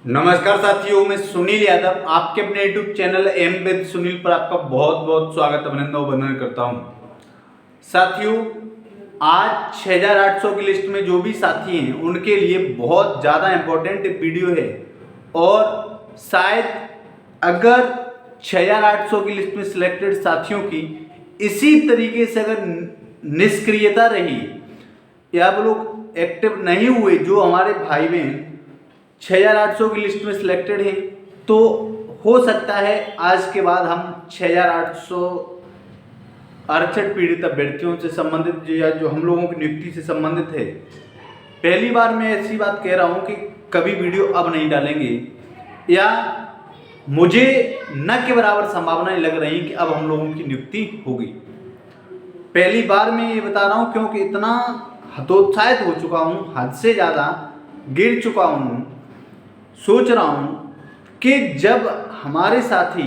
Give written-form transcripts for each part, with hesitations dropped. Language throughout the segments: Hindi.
नमस्कार साथियों, मैं सुनील यादव आपके अपने YouTube channel M with Sunil पर आपका बहुत बहुत स्वागत अभिनंदन वंदन करता हूं। साथियों, आज 6800 की लिस्ट में जो भी साथी हैं उनके लिए बहुत ज़्यादा इम्पोर्टेंट वीडियो है और शायद अगर 6800 की लिस्ट में सिलेक्टेड साथियों की इसी तरीके से अगर निष्क्रियता रही या वो लोग एक्टिव नहीं हुए, जो हमारे भाई बहन 6800 की लिस्ट में सिलेक्टेड हैं, तो हो सकता है आज के बाद हम 6800 आरक्षण पीड़ित अभ्यर्थियों से संबंधित या जो हम लोगों की नियुक्ति से संबंधित है, पहली बार मैं ऐसी बात कह रहा हूं कि कभी वीडियो अब नहीं डालेंगे या मुझे न के बराबर संभावनाएं लग रही कि अब हम लोगों की नियुक्ति होगी। पहली बार मैं ये बता रहा हूं क्योंकि इतना हतोत्साहित हो चुका हूं, हद से ज़्यादा गिर चुका हूं। सोच रहा हूं कि जब हमारे साथी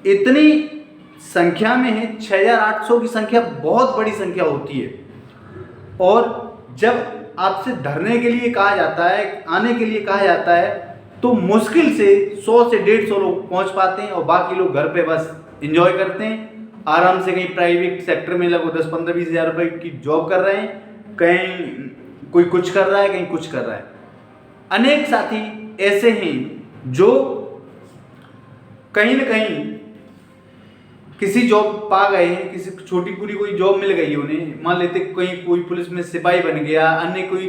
इतनी संख्या में है, 6800 की संख्या बहुत बड़ी संख्या होती है, और जब आपसे धरने के लिए कहा जाता है, आने के लिए कहा जाता है, तो मुश्किल से 100 से 150 लोग पहुंच पाते हैं और बाकी लोग घर पे बस एंजॉय करते हैं, आराम से कहीं प्राइवेट सेक्टर में लगभग 10-15-20 हज़ार रुपये की जॉब कर रहे हैं, कहीं कोई कुछ कर रहा है, कहीं कुछ कर रहा है। अनेक साथी ऐसे हैं जो कहीं ना कहीं किसी जॉब पा गए हैं, किसी छोटी पूरी कोई जॉब मिल गई है उन्हें, मान लेते कहीं कोई पुलिस में सिपाही बन गया, अन्य कोई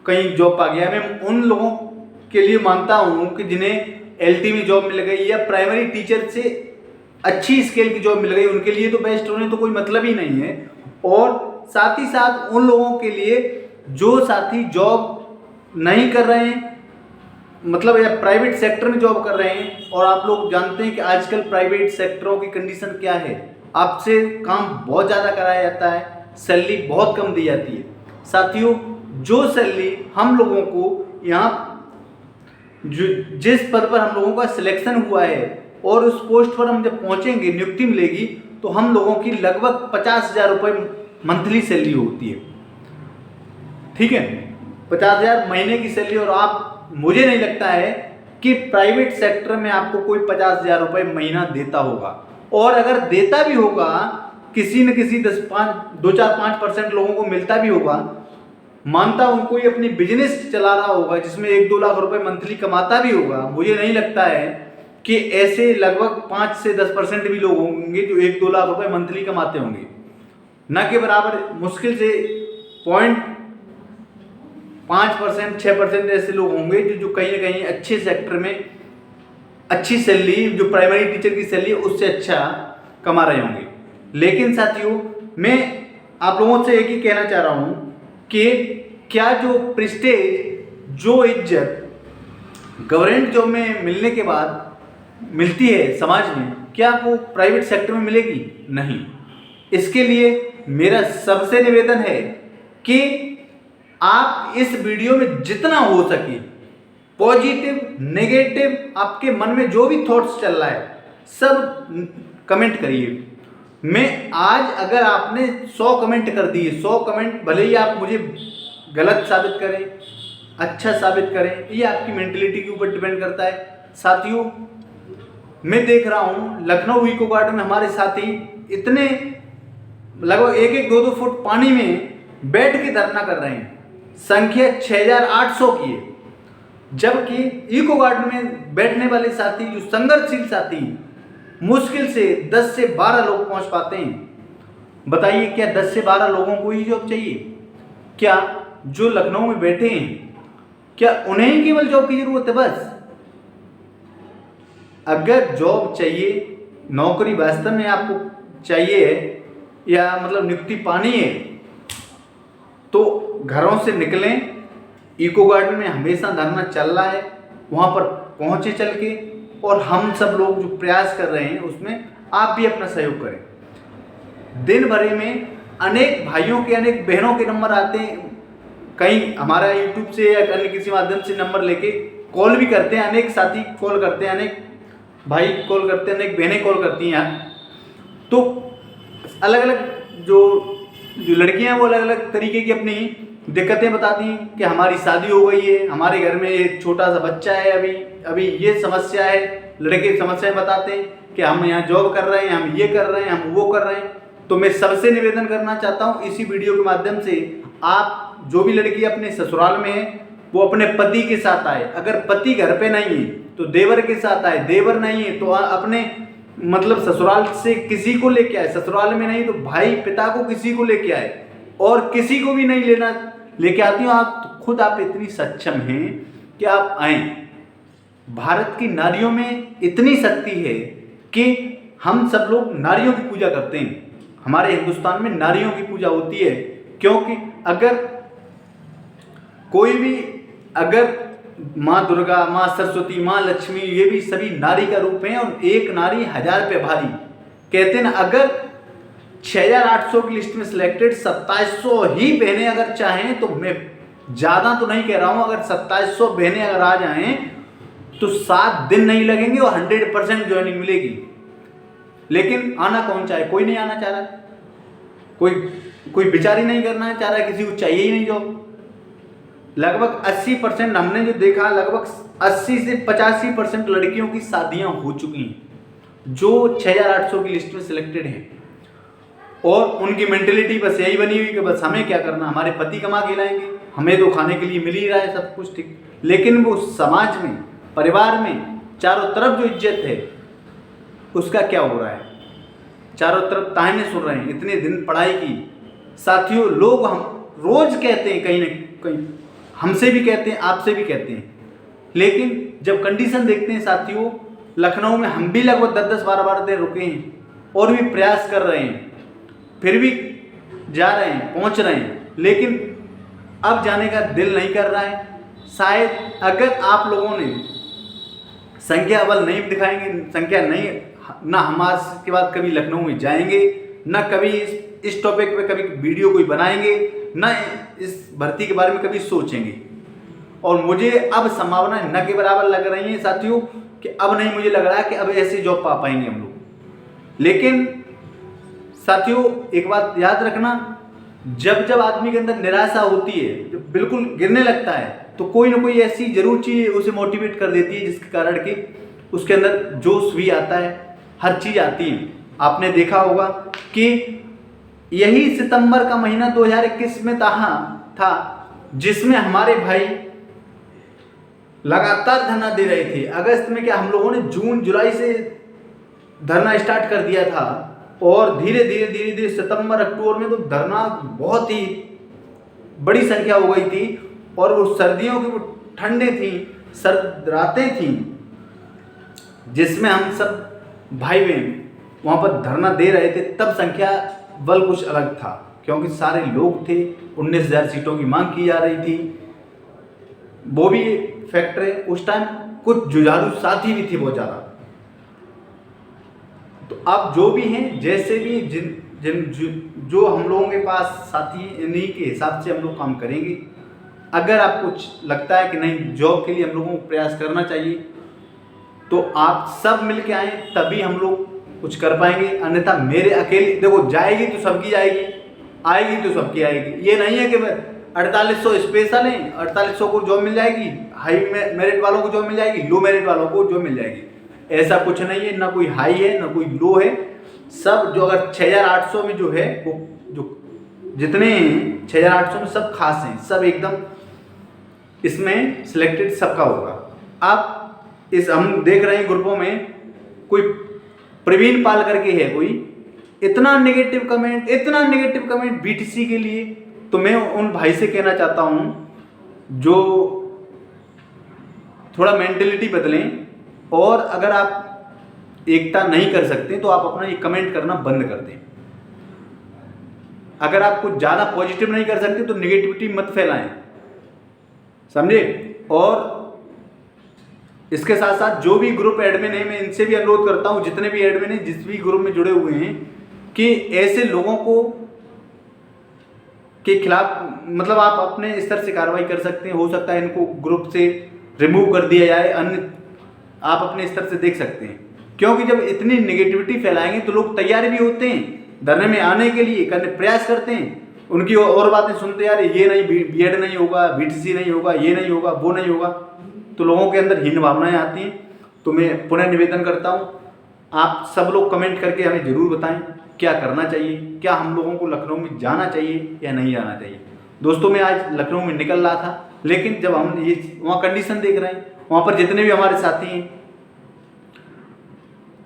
कहीं जॉब पा गया। मैं उन लोगों के लिए मानता हूँ कि जिन्हें एलटी में जॉब मिल गई या प्राइमरी टीचर से अच्छी स्केल की जॉब मिल गई, उनके लिए तो बेस्ट, उन्हें तो कोई मतलब ही नहीं है। और साथ ही साथ उन लोगों के लिए जो साथी जॉब नहीं कर रहे हैं, मतलब या प्राइवेट सेक्टर में जॉब कर रहे हैं, और आप लोग जानते हैं कि आजकल प्राइवेट सेक्टरों की कंडीशन क्या है, आपसे काम बहुत ज़्यादा कराया जाता है, सैलरी बहुत कम दी जाती है। साथियों, जो सैलरी हम लोगों को यहाँ जिस पद पर हम लोगों का सिलेक्शन हुआ है और उस पोस्ट पर हम जब पहुँचेंगे, नियुक्ति मिलेगी, तो हम लोगों की लगभग 50,000 रुपये मंथली सैलरी होती है। ठीक है, 50,000 महीने की सैलरी। और आप, मुझे नहीं लगता है कि प्राइवेट सेक्टर में आपको कोई 50,000 रुपये महीना देता होगा, और अगर देता भी होगा, किसी न किसी 2-4-5% लोगों को मिलता भी होगा। मानता हूं कोई अपनी बिजनेस चला रहा होगा जिसमें 1-2 लाख रुपए मंथली कमाता भी होगा। मुझे नहीं लगता है कि ऐसे लगभग 5 से 10% भी लोग होंगे जो 1-2 लाख रुपए मंथली कमाते होंगे। न के बराबर मुश्किल से 0.5%, 6% ऐसे लोग होंगे जो कहीं ना कहीं अच्छे सेक्टर में अच्छी सैलरी, जो प्राइमरी टीचर की सैलरी उससे अच्छा कमा रहे होंगे। लेकिन साथियों, मैं आप लोगों से एक ही कहना चाह रहा हूं कि क्या जो प्रेस्टेज, जो इज्जत गवर्नमेंट जॉब में मिलने के बाद मिलती है समाज में, क्या वो प्राइवेट सेक्टर में मिलेगी? नहीं। इसके लिए मेरा सबसे निवेदन है कि आप इस वीडियो में जितना हो सके पॉजिटिव, नेगेटिव, आपके मन में जो भी थॉट्स चल रहा है सब कमेंट करिए। मैं आज अगर आपने 100 कमेंट कर दिए, 100 कमेंट, भले ही आप मुझे गलत साबित करें, अच्छा साबित करें, ये आपकी मेंटलिटी के ऊपर डिपेंड करता है। साथियों, मैं देख रहा हूँ लखनऊ इको गार्डन में हमारे साथी इतने लगभग 1-1, 2-2 फुट पानी में बैठ के धरना कर रहे हैं। संख्या 6800 की है, जबकि इको गार्डन में बैठने वाले साथी, जो संघर्षशील साथी, मुश्किल से 10 से 12 लोग पहुंच पाते हैं। बताइए, क्या 10 से 12 लोगों को ही जॉब चाहिए? क्या जो लखनऊ में बैठे हैं, क्या उन्हें ही केवल जॉब की जरूरत है? बस अगर जॉब चाहिए, नौकरी वास्तव में आपको चाहिए या मतलब नियुक्ति पानी है, तो घरों से निकलें। इको गार्डन में हमेशा धरना चल रहा है, वहाँ पर पहुँचे चल के, और हम सब लोग जो प्रयास कर रहे हैं उसमें आप भी अपना सहयोग करें। दिन भर में अनेक भाइयों के, अनेक बहनों के नंबर आते हैं, कहीं हमारा यूट्यूब से या अन्य किसी माध्यम से नंबर लेके कॉल भी करते हैं, अनेक साथी कॉल करते हैं, अनेक भाई कॉल करते हैं, अनेक बहनें कॉल करती हैं। तो अलग अलग जो लड़कियां हैं वो अलग अलग तरीके की अपनी दिक्कतें बताती हैं कि हमारी शादी हो गई है, हमारे घर में एक छोटा सा बच्चा है, अभी अभी ये समस्या है। लड़के समस्याएं बताते हैं कि हम यहाँ जॉब कर रहे हैं, हम ये कर रहे हैं, हम वो कर रहे हैं। तो मैं सबसे निवेदन करना चाहता हूँ इसी वीडियो के माध्यम से, आप जो भी लड़की अपने ससुराल में है वो अपने पति के साथ आए। अगर पति घर पे नहीं है तो देवर के साथ आए, देवर नहीं है तो अपने मतलब ससुराल से किसी को लेके आए, ससुराल में नहीं तो भाई पिता को किसी को लेके आए, और किसी को भी नहीं लेके आती हो आप तो खुद आप इतनी सक्षम हैं कि आप आए। भारत की नारियों में इतनी शक्ति है कि हम सब लोग नारियों की पूजा करते हैं। हमारे हिंदुस्तान में नारियों की पूजा होती है, क्योंकि अगर कोई भी अगर माँ दुर्गा, माँ सरस्वती, माँ लक्ष्मी, ये भी सभी नारी का रूप है, और एक नारी 1000 पे भारी कहते हैं ना। अगर 6800 की लिस्ट में सिलेक्टेड 2700 ही बहनें अगर चाहें, तो मैं ज़्यादा तो नहीं कह रहा हूँ, अगर 2700 बहनें अगर आ जाएं तो 7 दिन नहीं लगेंगे और 100% ज्वाइनिंग मिलेगी। लेकिन आना कौन चाहे? कोई नहीं आना चाह रहा, कोई विचार ही नहीं करना चाह रहा, किसी को चाहिए ही नहीं जॉब। लगभग 80% हमने जो देखा, लगभग 80 से 85% लड़कियों की शादियां हो चुकी हैं जो 6800 की लिस्ट में सिलेक्टेड हैं, और उनकी मेंटेलिटी बस यही बनी हुई कि बस हमें क्या करना, हमारे पति कमा के लाएंगे, हमें तो खाने के लिए मिल ही रहा है सब कुछ ठीक। लेकिन वो समाज में, परिवार में चारों तरफ जो इज्जत है उसका क्या हो रहा है? चारों तरफ ताने सुन रहे हैं। इतने दिन पढ़ाई की साथियों, लोग हम रोज कहते हैं, कहीं ना कहीं हमसे भी कहते हैं, आपसे भी कहते हैं, लेकिन जब कंडीशन देखते हैं साथियों, लखनऊ में हम भी लगभग 10-10, 12-12 दिन रुके हैं और भी प्रयास कर रहे हैं, फिर भी जा रहे हैं, पहुंच रहे हैं, लेकिन अब जाने का दिल नहीं कर रहा है। शायद अगर आप लोगों ने संख्या बल नहीं दिखाएंगे, संख्या नहीं, ना हम आज के बाद कभी लखनऊ में जाएंगे, ना कभी इस टॉपिक पे कभी वीडियो कोई बनाएंगे, ना इस भर्ती के बारे में कभी सोचेंगे। और मुझे अब संभावना न के बराबर लग रही है साथियों कि अब नहीं मुझे लग रहा है कि अब ऐसी जॉब पा पाएंगे हम लोग। लेकिन साथियों एक बात याद रखना, जब आदमी के अंदर निराशा होती है, जब बिल्कुल गिरने लगता है, तो कोई ना कोई ऐसी जरूर चीज़ उसे मोटिवेट कर देती है जिसके कारण कि उसके अंदर जोश भी आता है, हर चीज़ आती है। आपने देखा होगा कि यही सितंबर का महीना 2021 में था जिसमें हमारे भाई लगातार धरना दे रहे थे। अगस्त में क्या हम लोगों ने जून जुलाई से धरना स्टार्ट कर दिया था, और धीरे धीरे सितंबर अक्टूबर में तो धरना बहुत ही बड़ी संख्या हो गई थी। और वो सर्दियों की वो ठंडें थी, सर्द रातें थी, जिसमें हम सब भाई बहन वहाँ पर धरना दे रहे थे। तब संख्या बल कुछ अलग था, क्योंकि सारे लोग थे, 19,000 सीटों की मांग की जा रही थी। वो भी फैक्टर है, उस टाइम कुछ जुझारू साथी भी थे बहुत ज़्यादा। तो अब जो भी हैं, जैसे भी जो हम लोगों के पास साथी, इन्हीं के हिसाब से हम लोग काम करेंगे। अगर आपको लगता है कि नहीं जॉब के लिए हम लोगों को प्रयास करना चाहिए, तो आप सब मिलके आए, तभी हम लोग कुछ कर पाएंगे। अन्यथा मेरे अकेले, देखो जाएगी तो सबकी जाएगी, आएगी तो सबकी आएगी। ये नहीं है कि 4800 स्पेशल हैं, 4800 को जॉब मिल जाएगी, हाई मेरिट वालों को जॉब मिल जाएगी, लो मेरिट वालों को जॉब मिल जाएगी। ऐसा कुछ नहीं है, ना कोई हाई है ना कोई लो है। सब जो अगर 6800 में जो है, वो जो जितने 6800 में सब खास हैं, सब एकदम इसमें सिलेक्टेड सबका होगा। अब इस हम देख रहे हैं ग्रुपों में कोई प्रवीण पाल करके है, कोई इतना नेगेटिव कमेंट बीटीसी के लिए। तो मैं उन भाई से कहना चाहता हूं जो थोड़ा मेंटेलिटी बदलें, और अगर आप एकता नहीं कर सकते तो आप अपना ये कमेंट करना बंद कर दें। अगर आप कुछ ज़्यादा पॉजिटिव नहीं कर सकते तो नेगेटिविटी मत फैलाएं, समझे। और इसके साथ साथ जो भी ग्रुप एडमिन है, मैं इनसे भी अनुरोध करता हूं, जितने भी एडमिन हैं, जिस भी ग्रुप में जुड़े हुए हैं, कि ऐसे लोगों को के खिलाफ मतलब आप अपने स्तर से कार्रवाई कर सकते हैं। हो सकता है इनको ग्रुप से रिमूव कर दिया जाए, अन्य आप अपने स्तर से देख सकते हैं। क्योंकि जब इतनी नेगेटिविटी फैलाएंगे तो लोग तैयार भी होते हैं धरने में आने के लिए, करने प्रयास करते हैं। उनकी और बातें सुनते यार, ये नहीं बीएड नहीं होगा, बीटीसी नहीं होगा, ये नहीं होगा, वो नहीं होगा, तो लोगों के अंदर हीन भावनाएं आती हैं। तो मैं पुनः निवेदन करता हूँ, आप सब लोग कमेंट करके हमें ज़रूर बताएं क्या करना चाहिए, क्या हम लोगों को लखनऊ में जाना चाहिए या नहीं जाना चाहिए। दोस्तों मैं आज लखनऊ में निकल रहा था, लेकिन जब हम ये वहाँ कंडीशन देख रहे हैं, वहाँ पर जितने भी हमारे साथी हैं,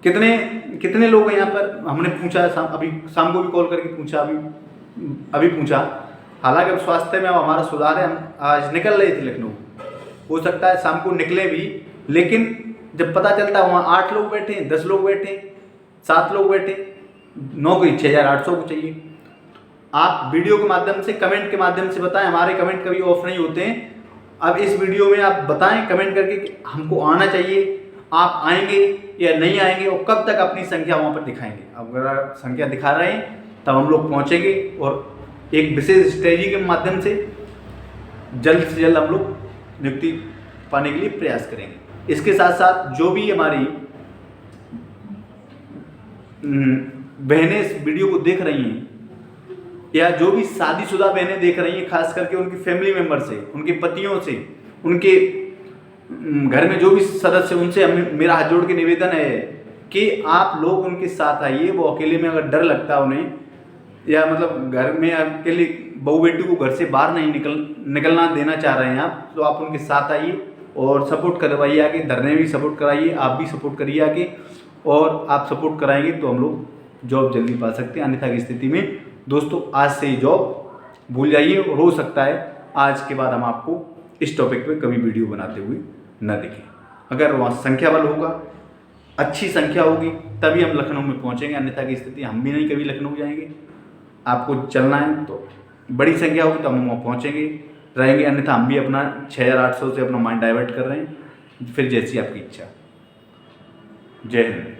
कितने लोग हैं यहाँ पर, हमने पूछा अभी शाम को भी कॉल करके पूछा, अभी पूछा। हालांकि अब स्वास्थ्य में अब हमारा सुधार है, हम आज निकल रहे थे लखनऊ, हो सकता है शाम को निकले भी, लेकिन जब पता चलता है वहाँ 8 लोग बैठे, 10 लोग बैठे, 7 लोग बैठे, नौकरी 6800 को चाहिए। आप वीडियो के माध्यम से, कमेंट के माध्यम से बताएं, हमारे कमेंट कभी ऑफ नहीं होते हैं। अब इस वीडियो में आप बताएं कमेंट करके कि हमको आना चाहिए, आप आएंगे या नहीं आएंगे, और कब तक अपनी संख्या वहाँ पर दिखाएंगे। अगर संख्या दिखा रहे हैं तब हम लोग पहुँचेंगे और एक विशेष स्ट्रेटजी के माध्यम से जल्द से जल्द हम लोग नियुक्ति पाने के लिए प्रयास करेंगे। इसके साथ साथ जो भी हमारी बहनें इस वीडियो को देख रही हैं, या जो भी शादीशुदा बहनें देख रही हैं, खास करके उनकी फैमिली मेम्बर से, उनके पतियों से, उनके घर में जो भी सदस्य, उनसे मेरा हाथ जोड़ के निवेदन है कि आप लोग उनके साथ आइए। वो अकेले में अगर डर लगता है उन्हें, या मतलब घर में अकेले बहू बेटी को घर से बाहर नहीं निकलना देना चाह रहे हैं आप, तो आप उनके साथ आइए और सपोर्ट करवाइए आके, धरने भी सपोर्ट कराइए, आप भी सपोर्ट करिए आके, और आप सपोर्ट कराएंगे तो हम लोग जॉब जल्दी पा सकते हैं। अन्यथा की स्थिति में दोस्तों आज से ही जॉब भूल जाइए, और हो सकता है आज के बाद हम आपको इस टॉपिक पे कभी वीडियो बनाते हुए न दिखें। अगर वहाँ संख्या बल होगा, अच्छी संख्या होगी, तभी हम लखनऊ में पहुँचेंगे, अन्यथा की स्थिति हम भी नहीं कभी लखनऊ जाएंगे। आपको चलना है तो बड़ी संख्या होगी तो हम वहाँ पहुँचेंगे रहेंगे, अन्यथा हम भी अपना 6800 से अपना माइंड डाइवर्ट कर रहे हैं, फिर जैसी आपकी इच्छा। जय हिंद।